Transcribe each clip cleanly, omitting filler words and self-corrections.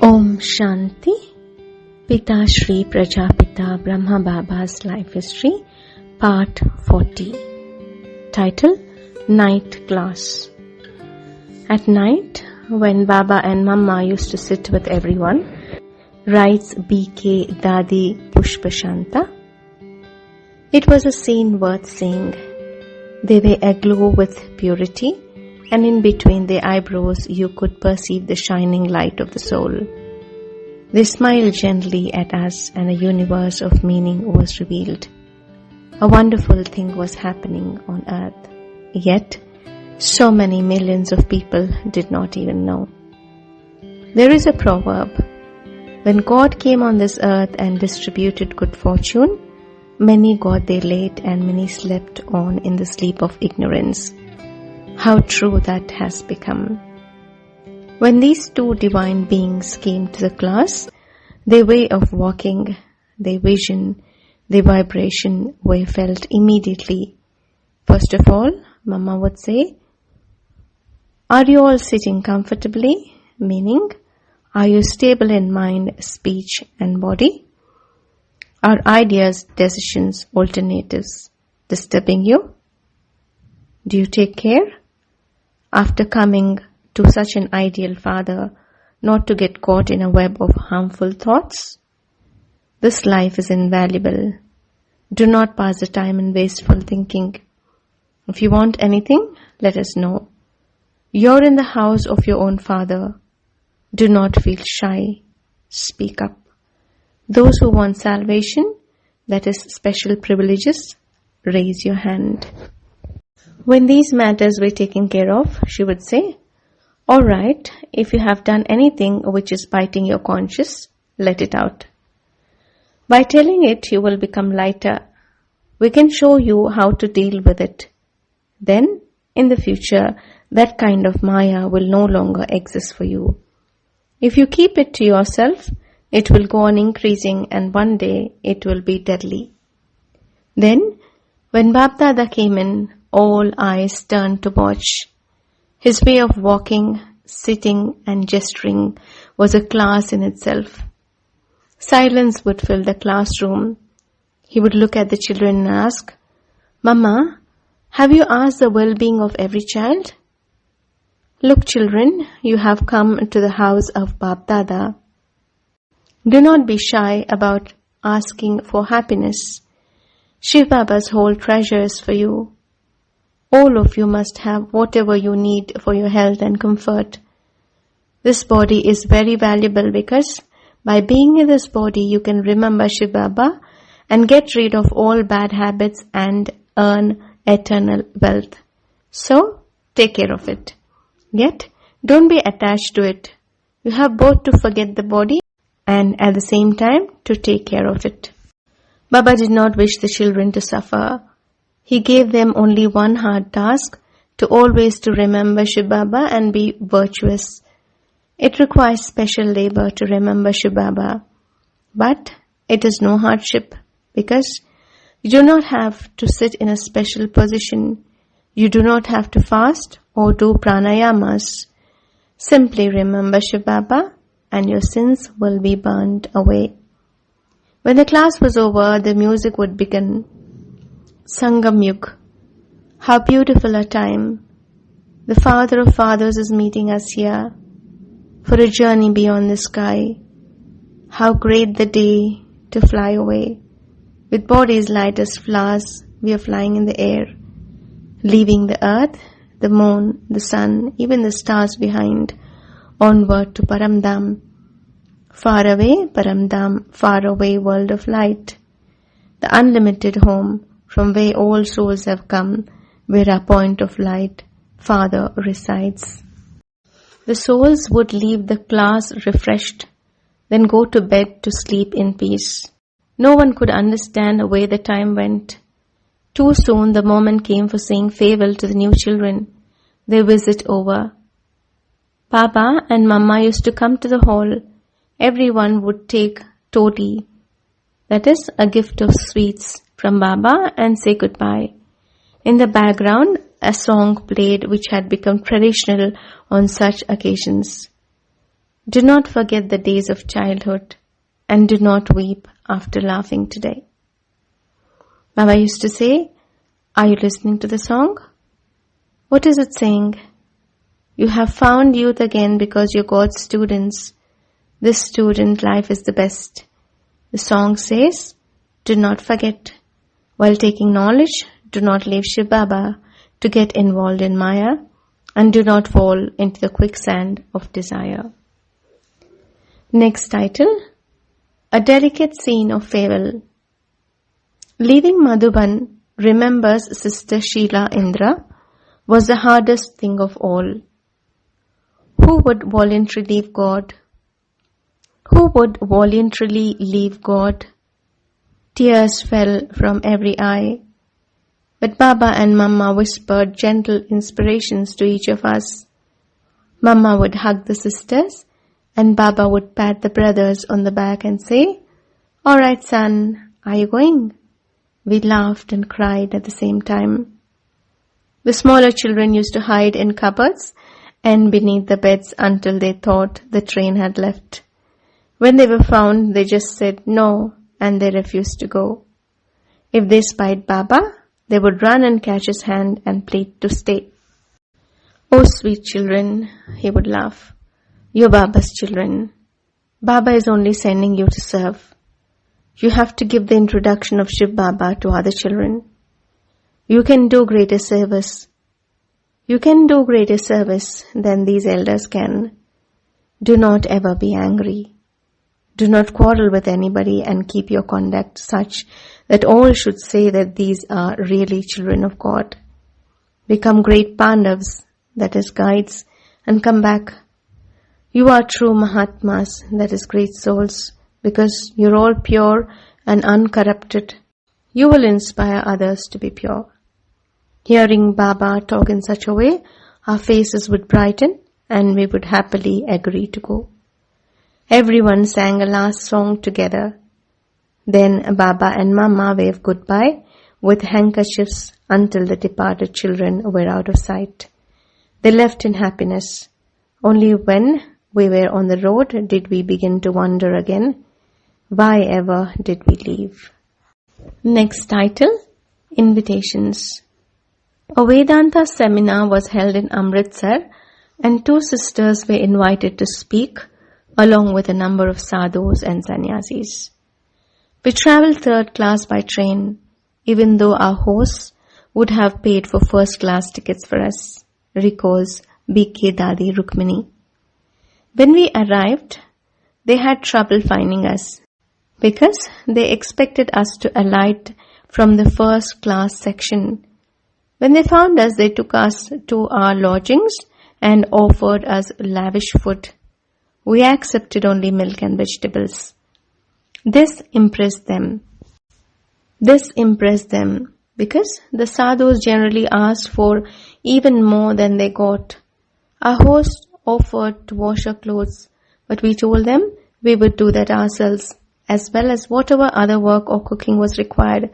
Om Shanti. Pita Shri Prajapita Brahma Baba's Life History, Part 40. Title: Night Class. At night, when Baba and Mama used to sit with everyone, writes B.K. Dadi Pushpashanta, it was a scene worth seeing. They were aglow with purity, and in between their eyebrows you could perceive the shining light of the soul. They smiled gently at us, and a universe of meaning was revealed. A wonderful thing was happening on earth, yet so many millions of people did not even know. There is a proverb: when God came on this earth and distributed good fortune, many got their late and many slept on in the sleep of ignorance. How true that has become. When these two divine beings came to the class, their way of walking, their vision, their vibration were felt immediately. First of all, Mama would say, "Are you all sitting comfortably?" Meaning, are you stable in mind, speech and body? Are ideas, decisions, alternatives disturbing you? Do you take care, after coming to such an ideal father, not to get caught in a web of harmful thoughts? This life is invaluable. Do not pass the time in wasteful thinking. If you want anything, let us know. You're in the house of your own father. Do not feel shy. Speak up. Those who want salvation, that is special privileges, raise your hand. When these matters were taken care of, she would say, "All right, if you have done anything which is biting your conscience, let it out. By telling it, you will become lighter. We can show you how to deal with it. Then, in the future, that kind of Maya will no longer exist for you. If you keep it to yourself, it will go on increasing, and one day it will be deadly." Then, when Bab Dada came in, all eyes turned to watch. His way of walking, sitting and gesturing was a class in itself. Silence would fill the classroom. He would look at the children and ask, "Mama, have you asked the well-being of every child? Look, children, you have come to the house of Bab Dada. Do not be shy about asking for happiness. Shiv Baba's whole treasure is for you. All of you must have whatever you need for your health and comfort. This body is very valuable because by being in this body you can remember Shiv Baba and get rid of all bad habits and earn eternal wealth. So, take care of it. Yet, don't be attached to it. You have both to forget the body and at the same time to take care of it." Baba did not wish the children to suffer. He gave them only one hard task, to always to remember Shiv Baba and be virtuous. It requires special labor to remember Shiv Baba, but it is no hardship because you do not have to sit in a special position. You do not have to fast or do pranayamas. Simply remember Shiv Baba and your sins will be burned away. When the class was over, the music would begin. Sangam Yug. How beautiful a time. The Father of Fathers is meeting us here for a journey beyond the sky. How great the day to fly away. With bodies light as flowers, we are flying in the air, leaving the earth, the moon, the sun, even the stars behind, onward to Paramdam. Far away, Paramdam, far away world of light. The unlimited home, from where all souls have come, where our point of light, Father, resides. The souls would leave the class refreshed, then go to bed to sleep in peace. No one could understand where the time went. Too soon the moment came for saying farewell to the new children, their visit over. Baba and Mama used to come to the hall. Everyone would take toddy, that is, a gift of sweets, from Baba and say goodbye. In the background, a song played which had become traditional on such occasions. Do not forget the days of childhood and do not weep after laughing today. Baba used to say, are you listening to the song? What is it saying? You have found youth again because you're God's students. This student life is the best. The song says, do not forget. While taking knowledge, do not leave Shiv Baba to get involved in Maya and do not fall into the quicksand of desire. Next title, A Delicate Scene of Farewell. Leaving Madhuban, remembers Sister Sheila Indra, was the hardest thing of all. Who would voluntarily leave God? Who would voluntarily leave God? Tears fell from every eye. But Baba and Mama whispered gentle inspirations to each of us. Mama would hug the sisters and Baba would pat the brothers on the back and say, all right, son, are you going? We laughed and cried at the same time. The smaller children used to hide in cupboards and beneath the beds until they thought the train had left. When they were found, they just said no and they refused to go. If they spied Baba, they would run and catch his hand and plead to stay. Oh sweet children, he would laugh. You're Baba's children. Baba is only sending you to serve. You have to give the introduction of Shiv Baba to other children. You can do greater service. You can do greater service than these elders can. Do not ever be angry. Do not quarrel with anybody and keep your conduct such that all should say that these are really children of God. Become great Pandavas, that is guides, and come back. You are true Mahatmas, that is great souls, because you're all pure and uncorrupted. You will inspire others to be pure. Hearing Baba talk in such a way, our faces would brighten and we would happily agree to go. Everyone sang a last song together. Then Baba and Mama waved goodbye with handkerchiefs until the departed children were out of sight. They left in happiness. Only when we were on the road did we begin to wonder again, why ever did we leave? Next title, Invitations. A Vedanta seminar was held in Amritsar and 2 sisters were invited to speak along with a number of sadhus and sannyasis. We travelled 3rd class by train, even though our hosts would have paid for 1st class tickets for us, recalls B.K. Dadi Rukmini. When we arrived, they had trouble finding us because they expected us to alight from the 1st class section. When they found us, they took us to our lodgings and offered us lavish food. We accepted only milk and vegetables. This impressed them because the sadhus generally asked for even more than they got. Our host offered to wash our clothes, but we told them we would do that ourselves, as well as whatever other work or cooking was required.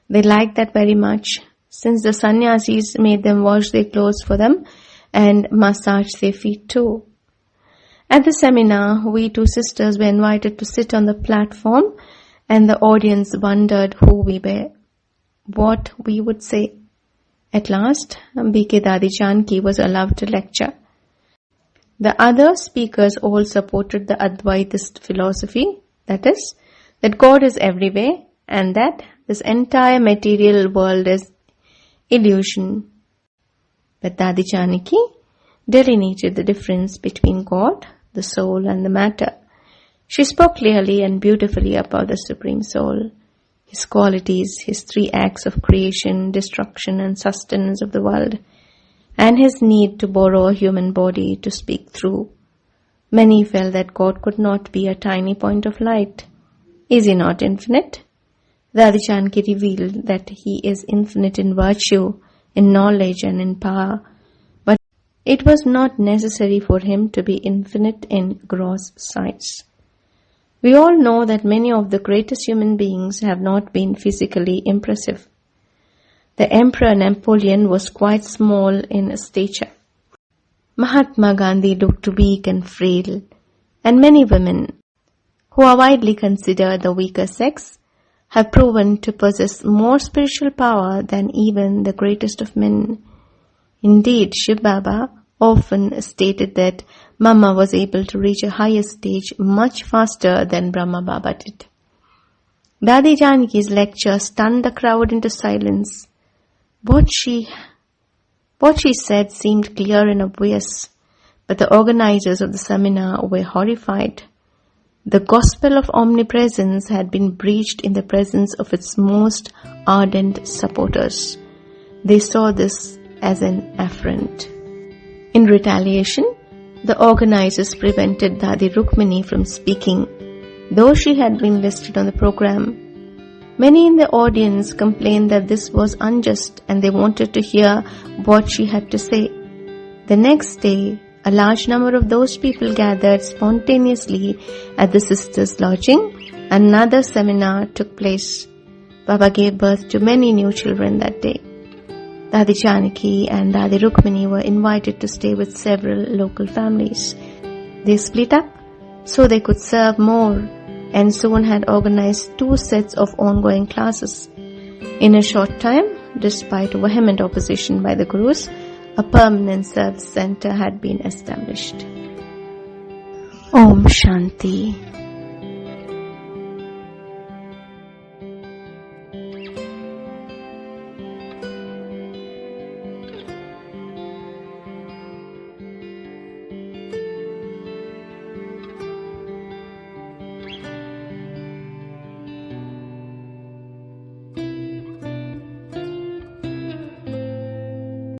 They liked that very much, since the sannyasis made them wash their clothes for them and massage their feet too. At the seminar, we 2 sisters were invited to sit on the platform and the audience wondered who we were, what we would say. At last, B.K. Dadi Janki was allowed to lecture. The other speakers all supported the Advaitist philosophy, that is, that God is everywhere and that this entire material world is illusion. But Dadi Janaki delineated the difference between God, the soul and the matter. She spoke clearly and beautifully about the Supreme Soul, His qualities, His 3 acts of creation, destruction and sustenance of the world, and His need to borrow a human body to speak through. Many felt that God could not be a tiny point of light. Is He not infinite? Dadi Janki revealed that He is infinite in virtue, in knowledge and in power, but it was not necessary for Him to be infinite in gross size. We all know that many of the greatest human beings have not been physically impressive. The Emperor Napoleon was quite small in stature. Mahatma Gandhi looked weak and frail, and many women, who are widely considered the weaker sex, have proven to possess more spiritual power than even the greatest of men. Indeed, Shiv Baba often stated that Mama was able to reach a higher stage much faster than Brahma Baba did. Dadi Janaki's lecture stunned the crowd into silence. What she said seemed clear and obvious, but the organizers of the seminar were horrified. The gospel of omnipresence had been breached in the presence of its most ardent supporters. They saw this as an affront. In retaliation, the organizers prevented Dadi Rukmini from speaking, though she had been listed on the program. Many in the audience complained that this was unjust and they wanted to hear what she had to say. The next day, a large number of those people gathered spontaneously at the sisters' lodging. Another seminar took place. Baba gave birth to many new children that day. Dadi Janaki and Dadi Rukmini were invited to stay with several local families. They split up so they could serve more and soon had organized 2 sets of ongoing classes. In a short time, despite vehement opposition by the Gurus, a permanent service center had been established. Om Shanti.